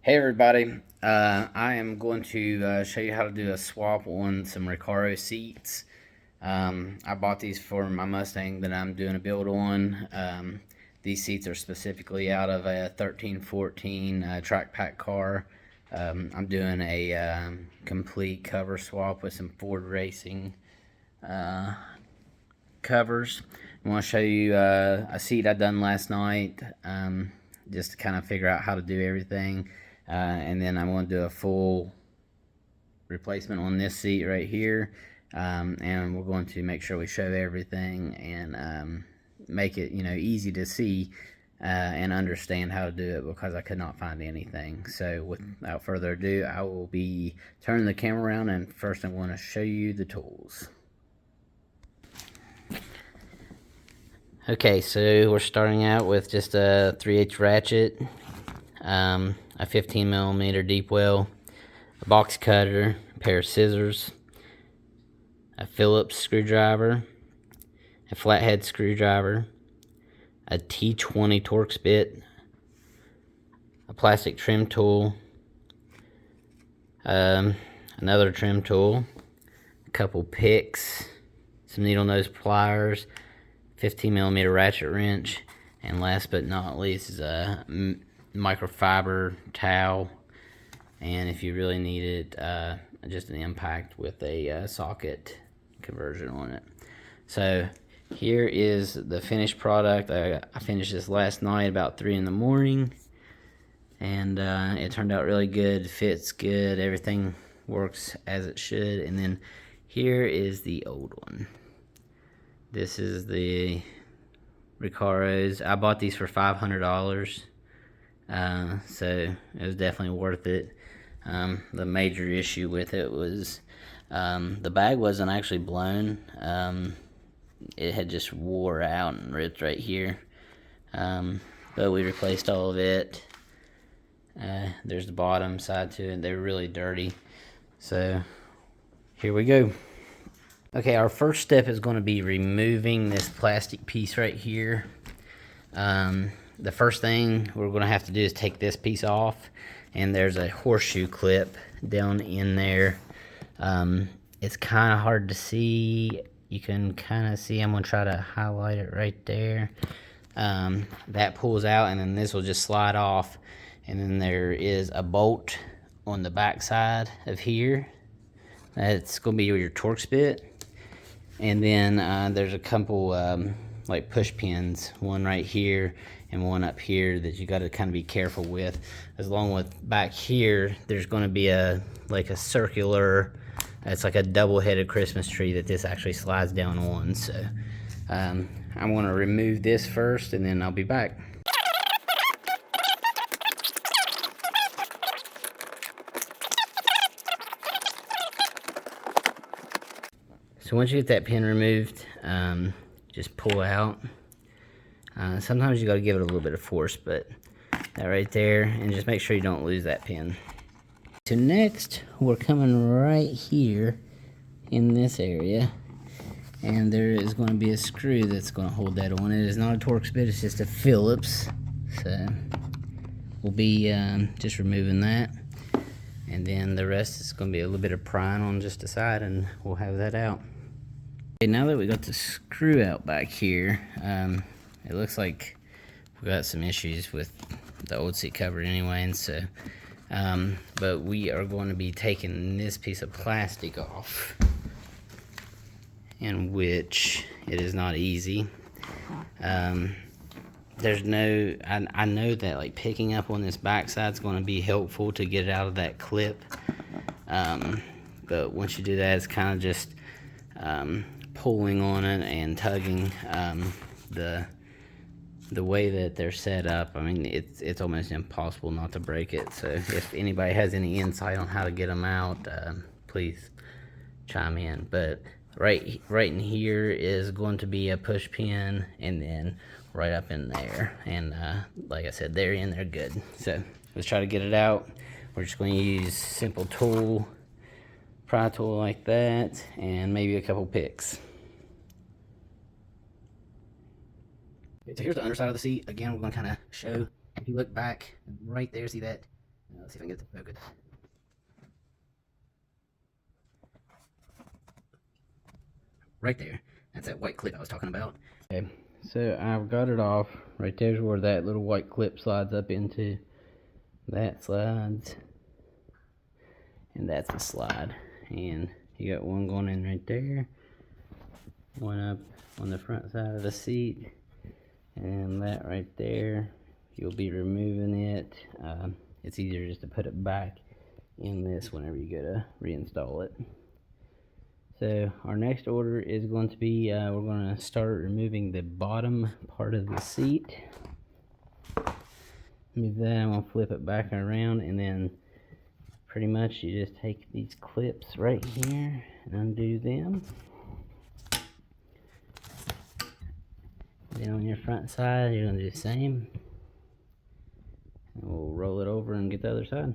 Hey everybody, I am going to show you how to do a swap on some Recaro seats. I bought these for my Mustang that I'm doing a build on. These seats are specifically out of a 1314 track pack car. I'm doing a complete cover swap with some Ford Racing covers. I want to show you a seat I done last night, just to kind of figure out how to do everything. And then I'm going to do a full replacement on this seat right here. And we're going to make sure we show everything and make it, easy to see and understand how to do it, because I could not find anything. So without further ado, I will be turning the camera around, and first I want to show you the tools. Okay, so we're starting out with just a 3/8 ratchet, a 15mm deep well, a box cutter, a pair of scissors, a Phillips screwdriver, a flathead screwdriver, a T20 Torx bit, a plastic trim tool, another trim tool, a couple picks, some needle nose pliers, 15mm ratchet wrench, and last but not least is a microfiber towel, and if you really need it, just an impact with a socket conversion on it. So here is the finished product. I finished this last night about 3 in the morning, and it turned out really good, fits good, everything works as it should. And then here is the old one. This is the Recaros. I bought these for $500, so it was definitely worth it. The major issue with it was the bag wasn't actually blown. It had just wore out and ripped right here, but we replaced all of it. There's the bottom side to it. They're really dirty, so here we go. Okay, our first step is going to be removing this plastic piece right here. The first thing we're going to have to do is take this piece off, and there's a horseshoe clip down in there. It's kind of hard to see. You can kind of see, I'm going to try to highlight it right there. That pulls out, and then this will just slide off. And then there is a bolt on the back side of here. That's going to be your Torx bit. And then there's a couple like push pins, one right here and one up here, that you got to kind of be careful with. As long with back here, there's going to be a circular, it's like a double-headed Christmas tree that this actually slides down on. So I'm going to remove this first, and then I'll be back. So once you get that pin removed, just pull out. Sometimes you got to give it a little bit of force, but that right there, and just make sure you don't lose that pin. So next, we're coming right here in this area, and there is going to be a screw that's going to hold that on. It is not a Torx bit, it's just a Phillips. So we'll be just removing that, and then the rest is going to be a little bit of prying on just the side, and we'll have that out. Okay, now that we got the screw out back here, it looks like we got some issues with the old seat cover anyway, and so but we are going to be taking this piece of plastic off, in which it is not easy. There's no, I know that like picking up on this backside is going to be helpful to get it out of that clip, but once you do that, it's kind of just pulling on it and tugging. The way that they're set up, I mean, it's almost impossible not to break it. So if anybody has any insight on how to get them out, please chime in. But right in here is going to be a push pin, and then right up in there, and like I said, they're in there good. So let's try to get it out. We're just going to use simple tool, pry tool like that, and maybe a couple picks. So here's the underside of the seat. Again, we're going to kind of show, if you look back right there, see that Let's see if I can get the focus. Right there. That's that white clip I was talking about. Okay, so I've got it off. Right there's where that little white clip slides up into. That slides. And that's a slide. And you got one going in right there. One up on the front side of the seat. And that right there, you'll be removing it. It's easier just to put it back in this whenever you go to reinstall it. So our next order is going to be, we're going to start removing the bottom part of the seat. Move that, I'm going to flip it back around, and then pretty much you just take these clips right here and undo them. Then on your front side, you're going to do the same. And we'll roll it over and get the other side.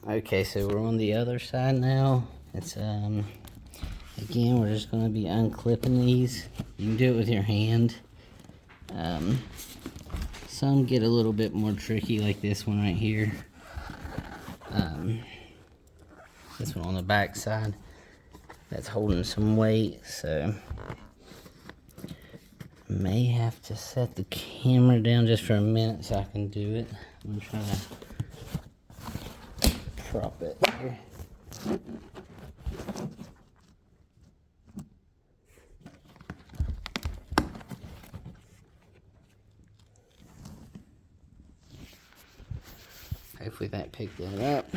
Okay, so we're on the other side now. It's again, we're just going to be unclipping these. You can do it with your hand. Some get a little bit more tricky, like this one right here. This one on the back side, that's holding some weight, so may have to set the camera down just for a minute so I can do it. I'm trying to prop it here. Hopefully that picked that up.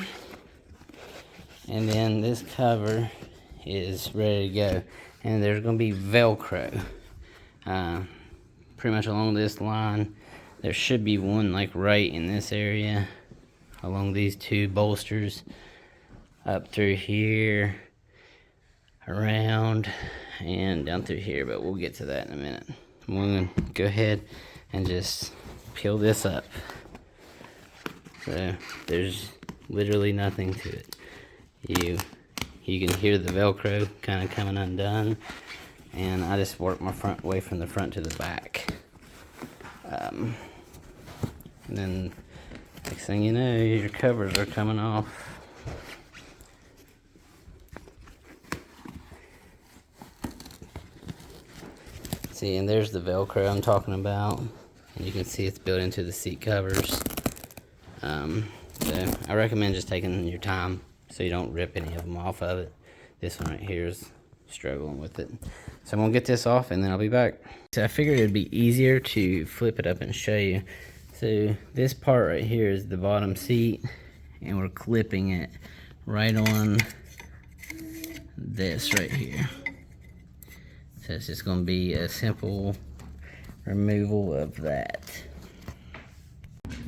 And then this cover is ready to go. And there's going to be Velcro. Pretty much along this line. There should be one like right in this area. Along these two bolsters. Up through here. Around. And down through here. But we'll get to that in a minute. I'm going to go ahead and just peel this up. So there's literally nothing to it. You can hear the Velcro kind of coming undone, and I just work my front way from the front to the back. And then next thing you know, your covers are coming off. See, and there's the Velcro I'm talking about. And you can see it's built into the seat covers. So I recommend just taking your time so you don't rip any of them off of it. This one right here is struggling with it. So I'm gonna get this off and then I'll be back. So I figured it'd be easier to flip it up and show you. So this part right here is the bottom seat, and we're clipping it right on this right here. So it's just gonna be a simple removal of that.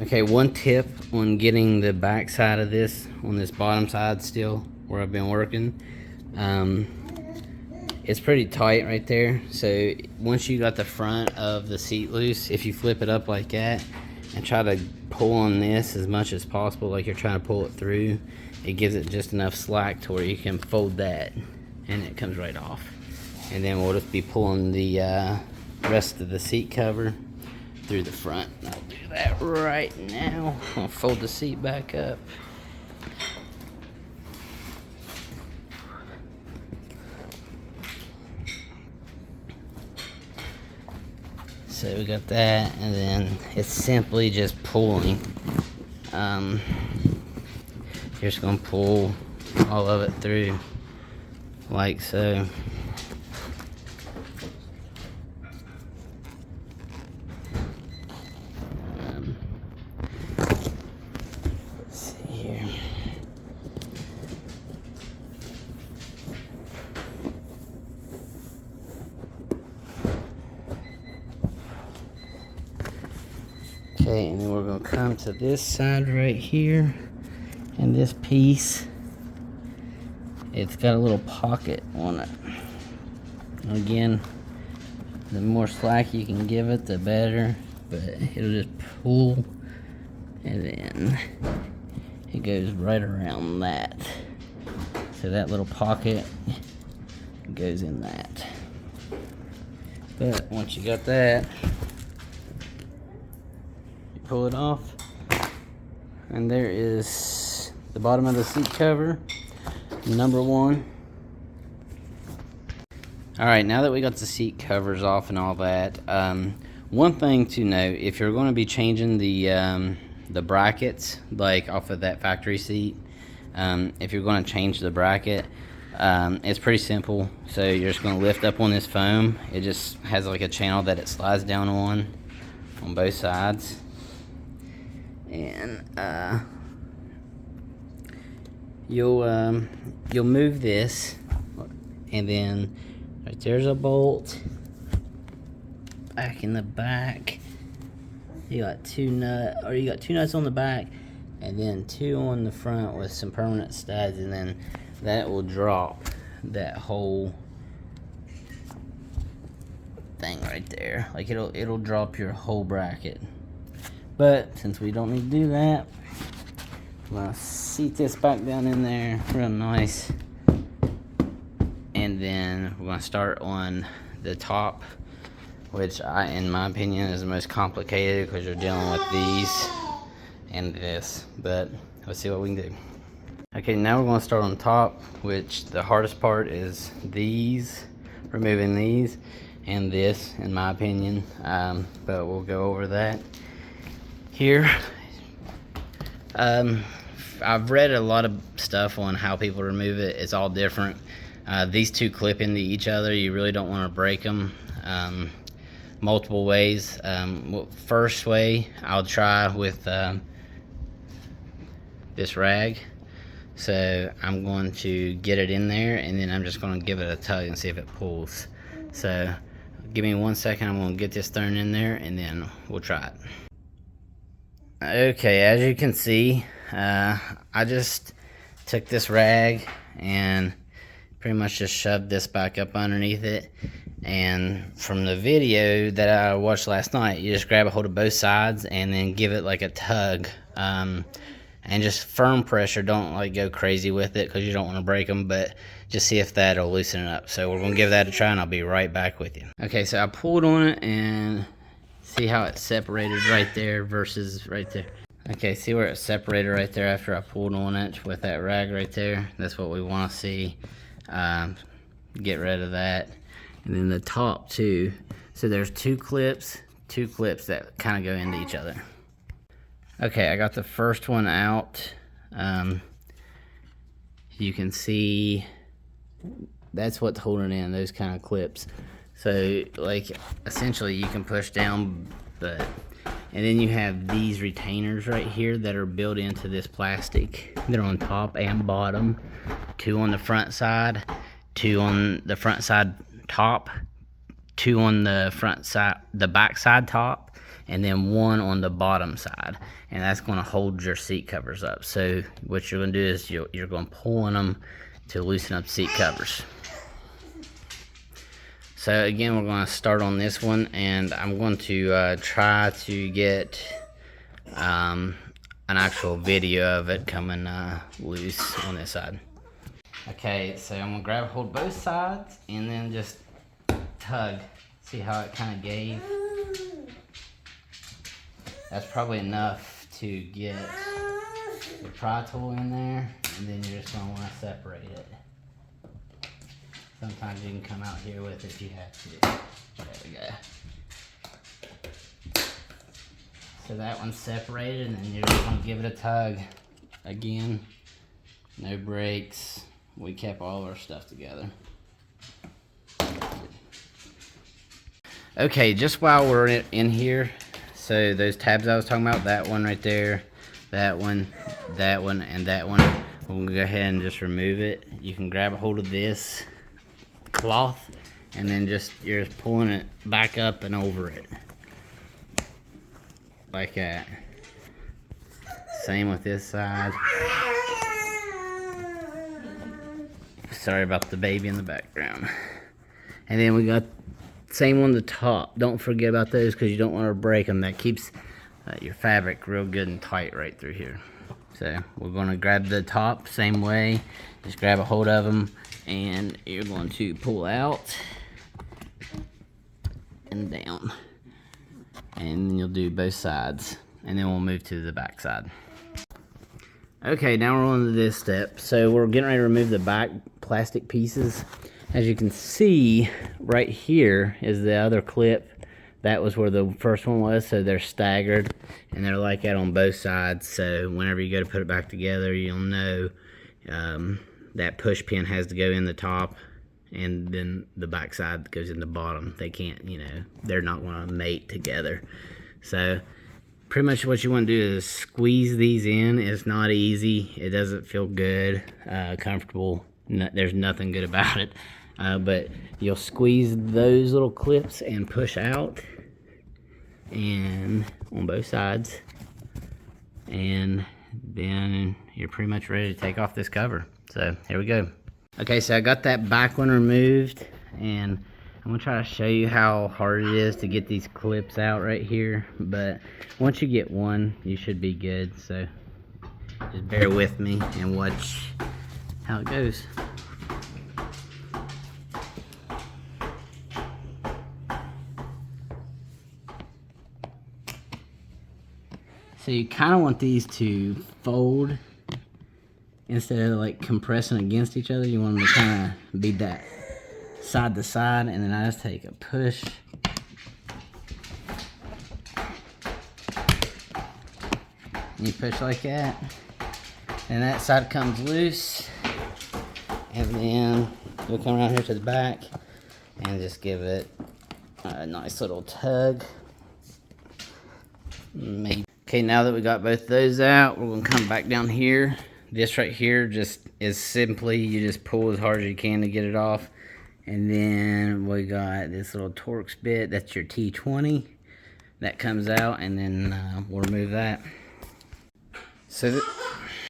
Okay, one tip on getting the back side of this, on this bottom side still, where I've been working, it's pretty tight right there. So once you got the front of the seat loose, if you flip it up like that and try to pull on this as much as possible, like you're trying to pull it through, it gives it just enough slack to where you can fold that and it comes right off. And then we'll just be pulling the rest of the seat cover through the front. I'll do that right now. I'll fold the seat back up. So we got that, and then it's simply just pulling. You're just gonna pull all of it through like so. Okay, and then we're going to come to this side right here, and this piece, it's got a little pocket on it. Again, the more slack you can give it, the better, but it'll just pull, and then it goes right around that. So that little pocket goes in that. But once you got that, pull it off, and there is the bottom of the seat cover, number 1. Alright, now that we got the seat covers off and all that, one thing to note, if you're going to be changing the brackets, like off of that factory seat, if you're going to change the bracket, it's pretty simple. So you're just going to lift up on this foam. It just has like a channel that it slides down on both sides, and you'll move this, and then right there's a bolt back in the back. You got two nuts on the back, and then 2 on the front with some permanent studs, and then that will drop that whole thing right there. Like it'll drop your whole bracket. But since we don't need to do that, I'm gonna seat this back down in there real nice, and then we're gonna start on the top, which in my opinion is the most complicated because you're dealing with these and this, but let's see what we can do. Okay, now we're going to start on top, which the hardest part is removing these and this, in my opinion, but we'll go over that here. I've read a lot of stuff on how people remove it. It's all different. These two clip into each other. You really don't want to break them. Multiple ways. First way, I'll try with this rag. So I'm going to get it in there, and then I'm just going to give it a tug and see if it pulls. So give me 1 second. I'm going to get this thrown in there, and then we'll try it. Okay, as you can see, I just took this rag and pretty much just shoved this back up underneath it. And from the video that I watched last night, you just grab a hold of both sides and then give it like a tug, and just firm pressure. Don't like go crazy with it because you don't want to break them, but just see if that'll loosen it up. So we're gonna give that a try, and I'll be right back with you. Okay, so I pulled on it, and see how it separated right there versus right there. Okay, see where it separated right there after I pulled on it with that rag right there? That's what we want to see. Get rid of that. And then the top too. So there's two clips that kind of go into each other. Okay, I got the first one out. You can see that's what's holding in those kind of clips. So like essentially you can push down, and then you have these retainers right here that are built into this plastic. They're on top and bottom. 2 on the front side, 2 on the front side top, 2 on the front side, the back side top, and then 1 on the bottom side, and that's going to hold your seat covers up. So what you're going to do is you're going to pull on them to loosen up seat covers. So again, we're going to start on this one, and I'm going to try to get an actual video of it coming loose on this side. Okay, so I'm going to grab hold of both sides and then just tug. See how it kind of gave? That's probably enough to get the pry tool in there, and then you're just going to want to separate it. Sometimes you can come out here with it if you have to. There we go. So that one's separated, and then you're just going to give it a tug. Again, no brakes. We kept all our stuff together. Okay, just while we're in here, so those tabs I was talking about, that one right there, that one, and that one, we'll go ahead and just remove it. You can grab a hold of this cloth, and then you're just pulling it back up and over it. Like that. Same with this side. Sorry about the baby in the background. And then we got same on the top. Don't forget about those because you don't want to break them. That keeps your fabric real good and tight right through here. So we're going to grab the top same way. Just grab a hold of them, and you're going to pull out and down. And then you'll do both sides. And then we'll move to the back side. Okay, now we're on to this step. So we're getting ready to remove the back plastic pieces. As you can see, right here is the other clip. That was where the first one was, so they're staggered, and they're like that on both sides. So whenever you go to put it back together, you'll know that push pin has to go in the top, and then the back side goes in the bottom. They can't, they're not going to mate together. So pretty much what you want to do is squeeze these in. It's not easy. It doesn't feel good, comfortable. There's nothing good about it. But you'll squeeze those little clips and push out, and on both sides, and then you're pretty much ready to take off this cover. So here we go. Okay, so I got that back one removed, and I'm gonna try to show you how hard it is to get these clips out right here. But once you get one, you should be good. So just bear with me and watch how it goes. So you kind of want these to fold instead of like compressing against each other. You want them to kind of be that side to side, and then I just take a push. And you push like that, and that side comes loose, and then we'll come around here to the back and just give it a nice little tug. Maybe. Okay, now that we got both those out, we're gonna come back down here. This right here just is simply, you just pull as hard as you can to get it off. And then we got this little Torx bit, that's your T20. That comes out, and then we'll remove that. So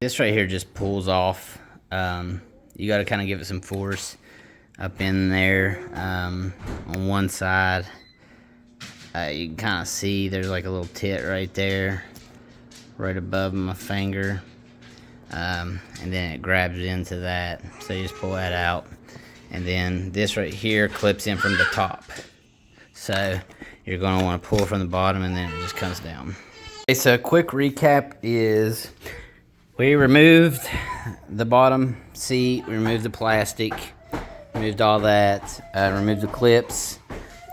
this right here just pulls off. You gotta kind of give it some force up in there. On one side, you can kind of see there's like a little tit right there, right above my finger, and then it grabs into that, so you just pull that out, and then this right here clips in from the top, so you're going to want to pull from the bottom, and then it just comes down. Okay, so a quick recap is we removed the bottom seat, we removed the plastic, removed all that, removed the clips.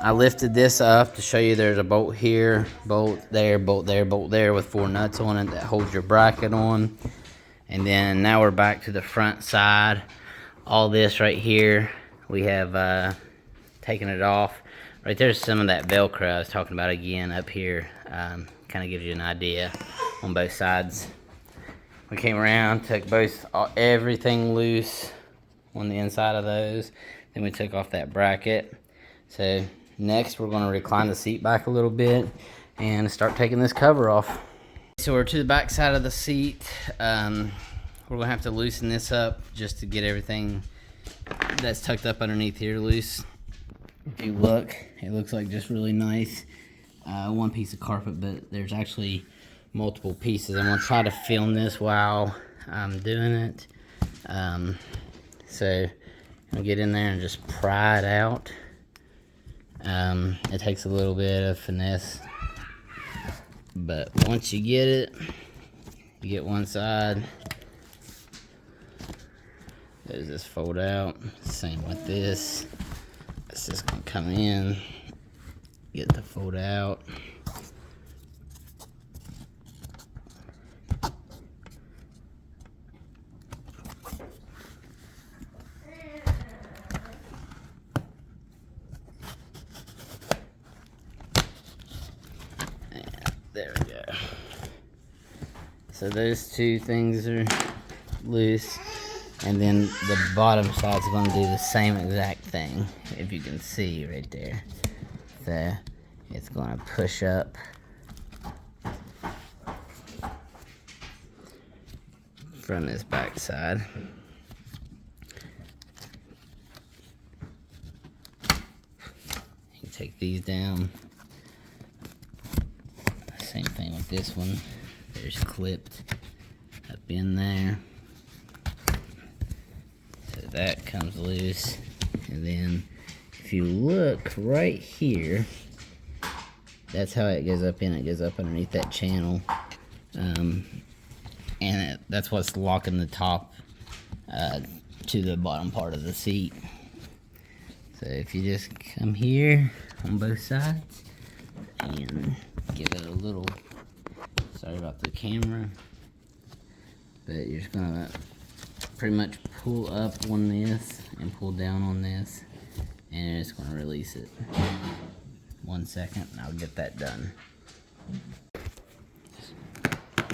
I lifted this up to show you there's a bolt here, bolt there, bolt there, bolt there with 4 nuts on it that holds your bracket on. And then now we're back to the front side. All this right here, we have taken it off. Right there's some of that Velcro I was talking about again up here. Kind of gives you an idea on both sides. We came around, took everything loose on the inside of those. Then we took off that bracket. So next, we're going to recline the seat back a little bit and start taking this cover off. So we're to the back side of the seat. We're going to have to loosen this up just to get everything that's tucked up underneath here loose. If you look, it looks like just really nice. One piece of carpet, but there's actually multiple pieces. I'm going to try to film this while I'm doing it. So I'll get in there and just pry it out. It takes a little bit of finesse, but once you get it, you get one side, there's this fold out. Same with this. It's just gonna come in, get the fold out. There we go. So those two things are loose, and then the bottom side's going to do the same exact thing, if you can see right there. So it's going to push up from this back side. You can take these down. Same thing with this one. There's clipped up in there. So that comes loose. And then if you look right here, that's how it goes up in. It goes up underneath that channel. And that's what's locking the top to the bottom part of the seat. So if you just come here on both sides and give it a little, sorry about the camera, but you're just gonna pretty much pull up on this and pull down on this, and it's gonna release it. 1 second and I'll get that done.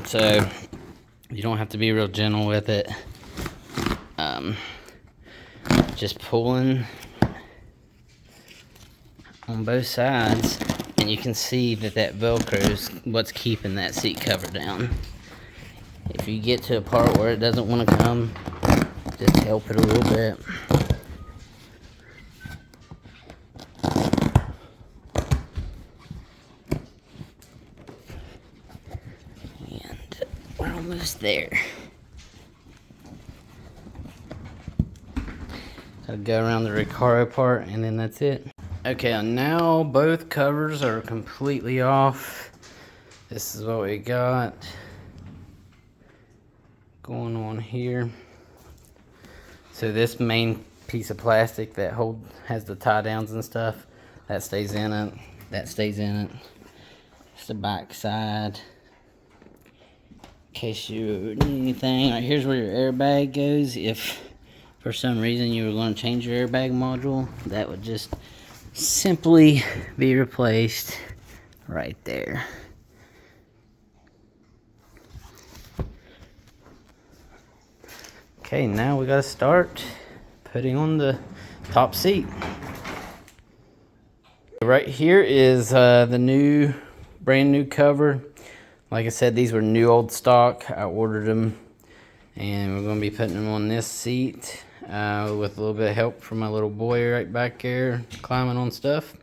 So you don't have to be real gentle with it. Just pulling on both sides, and you can see that Velcro is what's keeping that seat cover down. If you get to a part where it doesn't want to come, just help it a little bit. And we're almost there. Gotta go around the Recaro part, and then that's it. Okay, now both covers are completely off. This is what we got going on here. So this main piece of plastic that has the tie downs and stuff, that stays in it. That stays in it. It's the back side. In case you need anything, right here's where your airbag goes. If for some reason you were going to change your airbag module, that would just simply be replaced right there. Okay, now we gotta start putting on the top seat. Right here is the brand new cover. Like I said, these were new old stock. I ordered them, and we're gonna be putting them on this seat with a little bit of help from my little boy right back there climbing on stuff.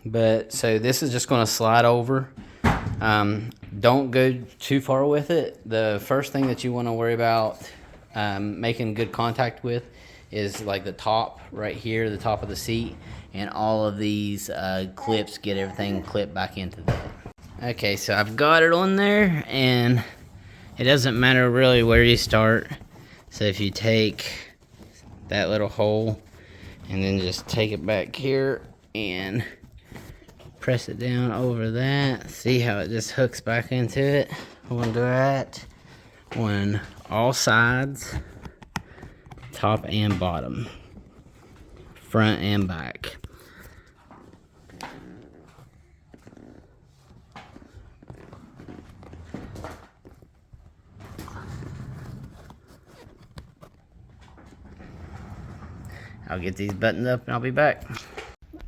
But so this is just gonna slide over. Don't go too far with it. The first thing that you want to worry about making good contact with is like the top right here, the top of the seat, and all of these clips, get everything clipped back into that. Okay, so I've got it on there, and it doesn't matter really where you start. So if you take that little hole and then just take it back here and press it down over that, see how it just hooks back into it. We're gonna do that on all sides, top and bottom, front and back. I'll get these buttoned up and I'll be back.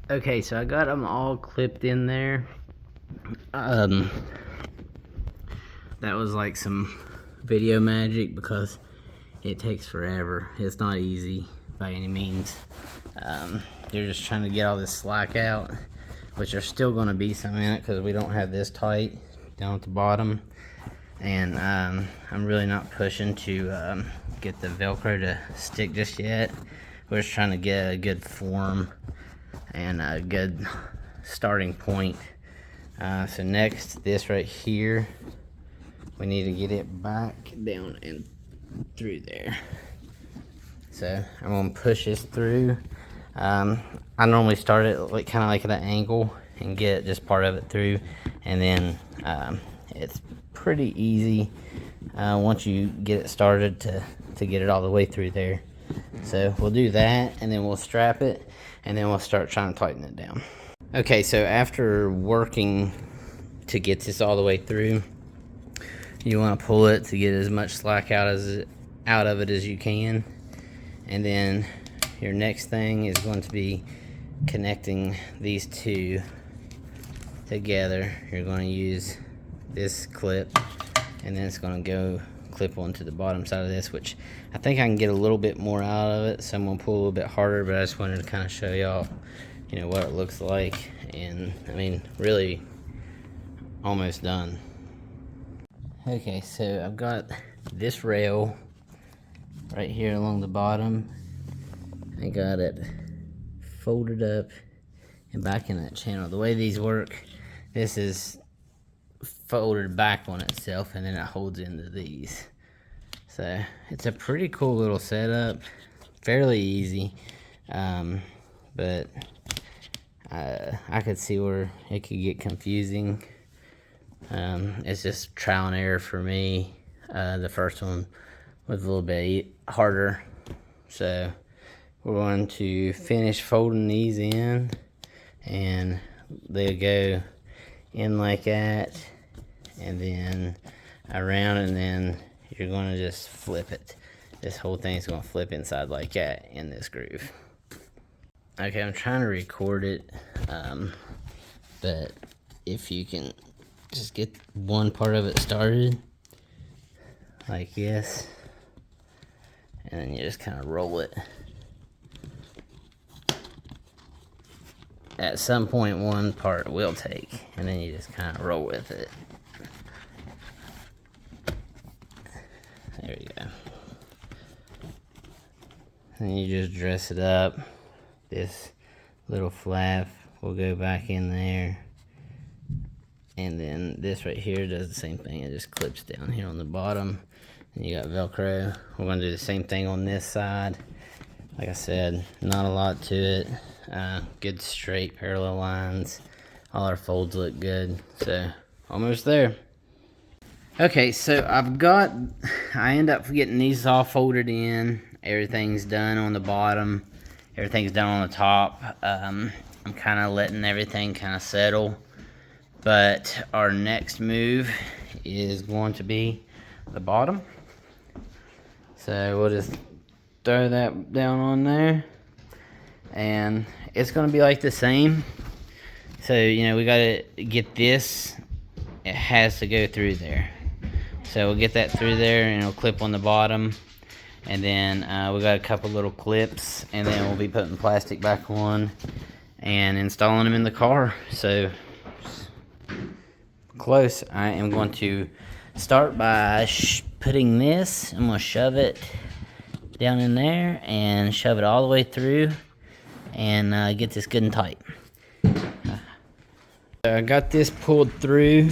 Okay, so I got them all clipped in there. That was like some video magic because it takes forever. It's not easy by any means. You're just trying to get all this slack out, which there's still going to be some in it because we don't have this tight down at the bottom. And I'm really not pushing to get the Velcro to stick just yet. We're just trying to get a good form and a good starting point. So next, this right here, we need to get it back down and through there. So I'm gonna push this through. I normally start it like kind of like at an angle and get just part of it through, and then it's pretty easy once you get it started to get it all the way through there. So we'll do that, and then we'll strap it, and then we'll start trying to tighten it down. Okay, so after working to get this all the way through, you want to pull it to get as much slack out of it as you can. And then your next thing is going to be connecting these two together. You're going to use this clip, and then it's going to go clip onto the bottom side of this, which I think I can get a little bit more out of it, so I'm going to pull a little bit harder, but I just wanted to kind of show y'all, you know, what it looks like. And I mean, really almost done. Okay, so I've got this rail right here along the bottom. I got it folded up and back in that channel. The way these work, this is folded back on itself, and then it holds into these. So it's a pretty cool little setup, fairly easy, but I could see where it could get confusing. It's just trial and error for me. The first one was a little bit harder, so we're going to finish folding these in, and they'll go in like that, and then around, and then you're going to just flip it. This whole thing's going to flip inside like that in this groove. Okay, I'm trying to record it, but if you can just get one part of it started like this, and then you just kind of roll it. At some point, one part will take, and then you just kind of roll with it. There you go. Then you just dress it up. This little flap will go back in there. And then this right here does the same thing. It just clips down here on the bottom. And you got Velcro. We're going to do the same thing on this side. Like I said, not a lot to it. Good straight parallel lines. All our folds look good. So, almost there. Okay, so I end up getting these all folded in. Everything's done on the bottom. Everything's done on the top. I'm kind of letting everything kind of settle. But our next move is going to be the bottom. So we'll just throw that down on there. And it's going to be like the same. So, you know, we got to get this. It has to go through there. So we'll get that through there, and it'll clip on the bottom. And then we got a couple little clips, and then we'll be putting plastic back on and installing them in the car. So close. I am going to start by putting this. I'm going to shove it down in there and shove it all the way through and get this good and tight. So I got this pulled through.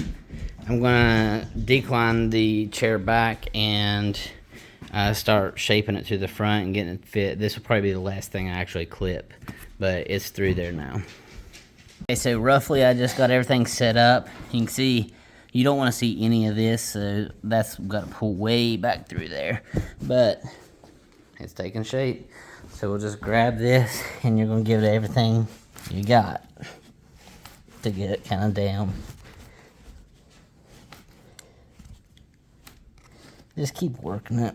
I'm gonna decline the chair back and start shaping it to the front and getting it fit. This will probably be the last thing I actually clip, but it's through there now. Okay, so roughly I just got everything set up. You can see you don't want to see any of this, so that's got to pull way back through there. But it's taking shape. So we'll just grab this, and you're gonna give it everything you got to get it kind of down. Just keep working it.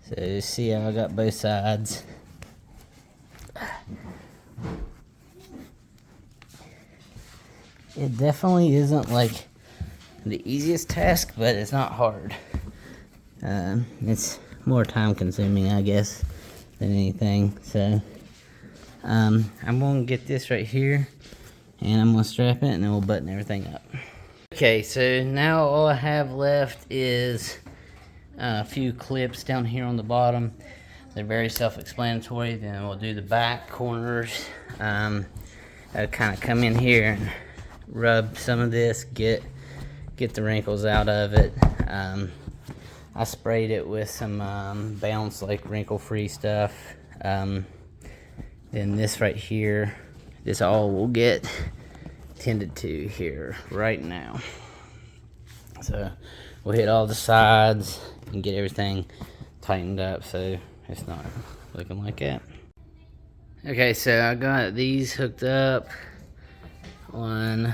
So see how I got both sides. It definitely isn't like the easiest task, but it's not hard. It's more time consuming, I guess, than anything. So I'm gonna get this right here, and I'm gonna strap it, and then we'll button everything up. Okay, so now all I have left is a few clips down here on the bottom. They're very self-explanatory. Then we'll do the back corners. I'll kind of come in here and rub some of this, get the wrinkles out of it. I sprayed it with some Bounce, like wrinkle-free stuff. Then this right here, this all will get tended to here right now. So we'll hit all the sides and get everything tightened up so it's not looking like that. Okay, so I got these hooked up on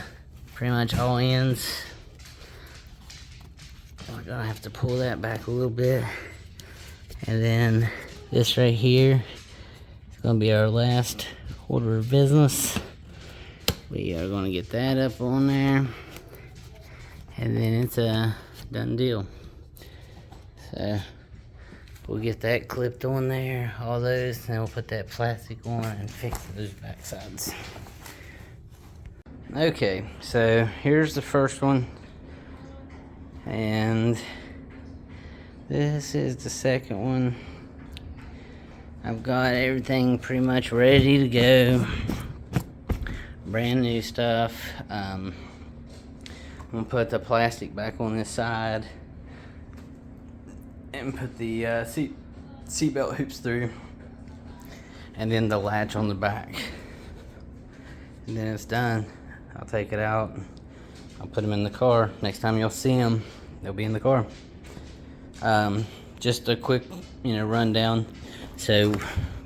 pretty much all ends. I'm gonna have to pull that back a little bit, and then this right here is gonna be our last order of business. We are gonna get that up on there, and then it's a done deal. So we'll get that clipped on there, all those, and then we'll put that plastic on and fix those back sides. Okay, so here's the first one, and this is the second one. I've got everything pretty much ready to go. brand new stuff. I'm gonna put the plastic back on this side and put the seatbelt hoops through, and then the latch on the back, and then it's done. I'll take it out, I'll put them in the car. Next time you'll see them, they'll be in the car. Just a quick rundown. So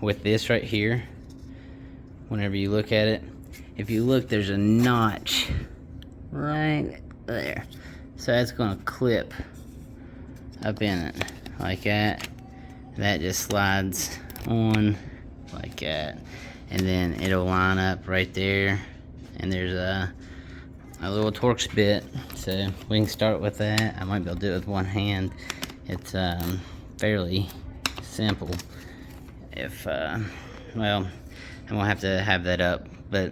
with this right here, whenever you look at it, if you look, there's a notch right there, so that's gonna clip up in it like that. That just slides on like that, and then it'll line up right there, and there's a little Torx bit, so we can start with that. I might be able to do it with one hand. It's fairly simple. If well, I'm gonna have to have that up, but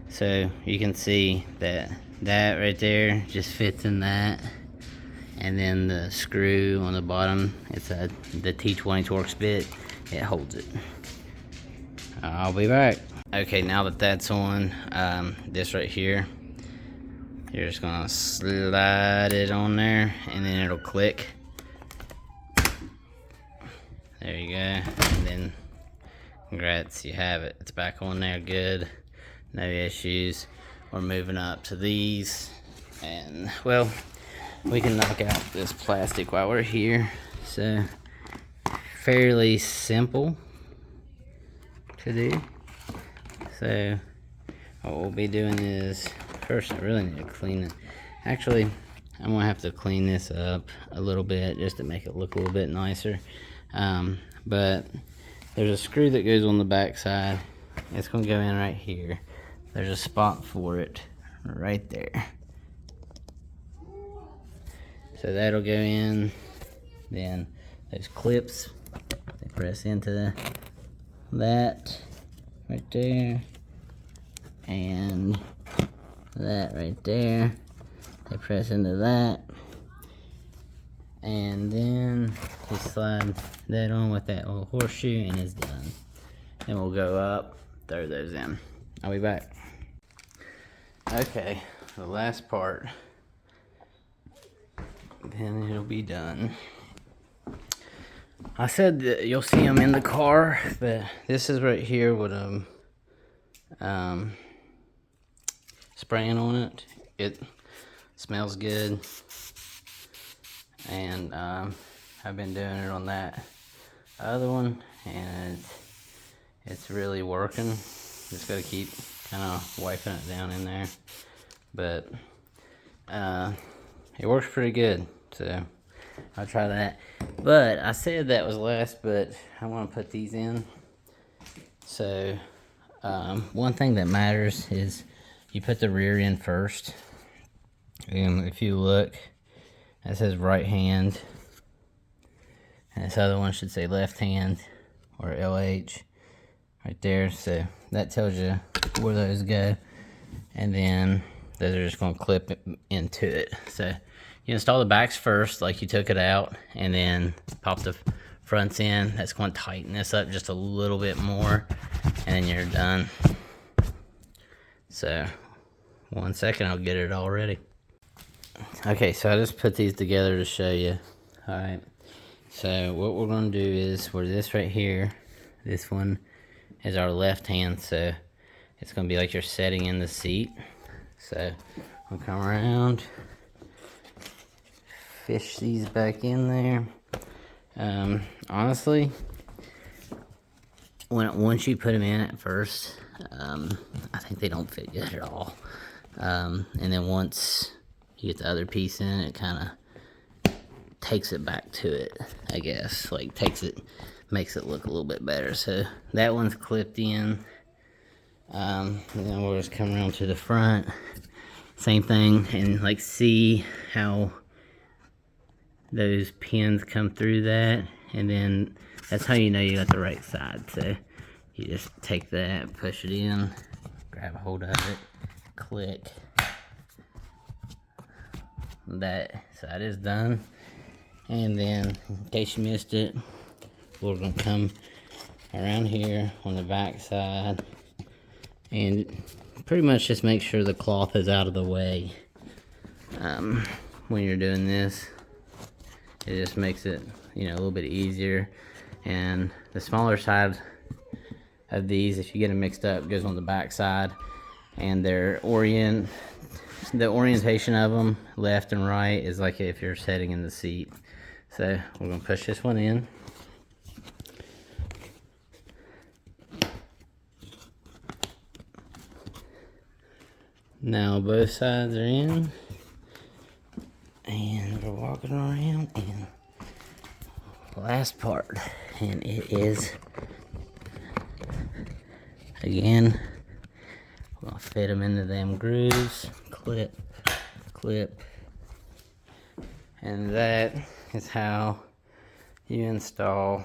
so you can see that right there just fits in that, and then the screw on the bottom, it's the T20 Torx bit, it holds it. I'll be back. Okay, now that that's on, this right here, you're just gonna slide it on there, and then it'll click. There you go, and then congrats, you have it. It's back on there, good, no issues. We're moving up to these, and well, we can knock out this plastic while we're here. So fairly simple to do. So what we'll be doing is, first I really need to clean it. Actually, I'm gonna have to clean this up a little bit just to make it look a little bit nicer. But there's a screw that goes on the back side. It's gonna go in right here. There's a spot for it right there. So that'll go in. Then those clips, they press into that right there, and that right there, they press into that, and then just slide that on with that little horseshoe, and it's done. Then we'll go up, throw those in. I'll be back. Okay, the last part, then it'll be done. I said that you'll see them in the car, but this is right here with spraying on it. It smells good, and I've been doing it on that other one, and it's really working. Just gotta keep kind of wiping it down in there, but it works pretty good, so I'll try that. But I said that was last, but I want to put these in. So one thing that matters is you put the rear in first, and if you look, it says right hand, and this other one should say left hand, or LH right there. So that tells you where those go, and then those are just going to clip into it. So you install the backs first, like you took it out, and then pop the fronts in. That's going to tighten this up just a little bit more, and then you're done. So 1 second, I'll get it all ready. Okay, so I just put these together to show you. All right, so what we're going to do is, where this right here, this one is our left hand, so it's going to be like you're setting in the seat. So we'll come around, fish these back in there. Honestly, once you put them in at first, I think they don't fit good at all. And then once you get the other piece in, it kind of takes it back to it, I guess. Like makes it look a little bit better. So that one's clipped in. And then we'll just come around to the front. Same thing, and like see how those pins come through that, and then that's how you know you got the right side. So you just take that, push it in, grab a hold of it, click. That side is done. And then, in case you missed it, we're gonna come around here on the back side, and pretty much just make sure the cloth is out of the way when you're doing this. It just makes it, you know, a little bit easier. And the smaller side of these, if you get them mixed up, goes on the back side, and the orientation of them left and right is like if you're sitting in the seat. So we're gonna push this one in. Now both sides are in, and we're walking around in the last part, and it is, again, we're gonna fit them into them grooves, clip, clip, and that is how you install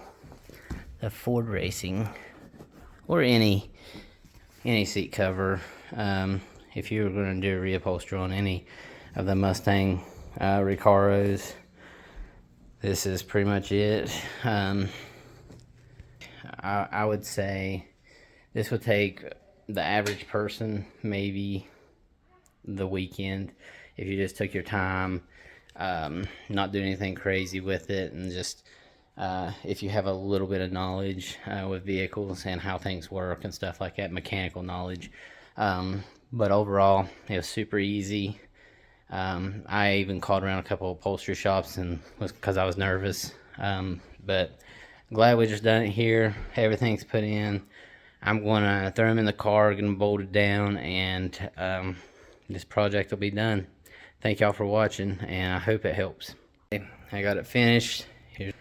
a Ford Racing or any seat cover. If you were going to do a reupholster on any of the Mustang Recaros, this is pretty much it. I would say this would take the average person maybe the weekend if you just took your time, not do anything crazy with it, and just if you have a little bit of knowledge with vehicles and how things work and stuff like that, mechanical knowledge. But overall, it was super easy. I even called around a couple of upholstery shops and was because I was nervous. But glad we just done it here. Everything's put in. I'm gonna throw them in the car, get them bolted down, and this project will be done. Thank y'all for watching, and I hope it helps. I got it finished. Here's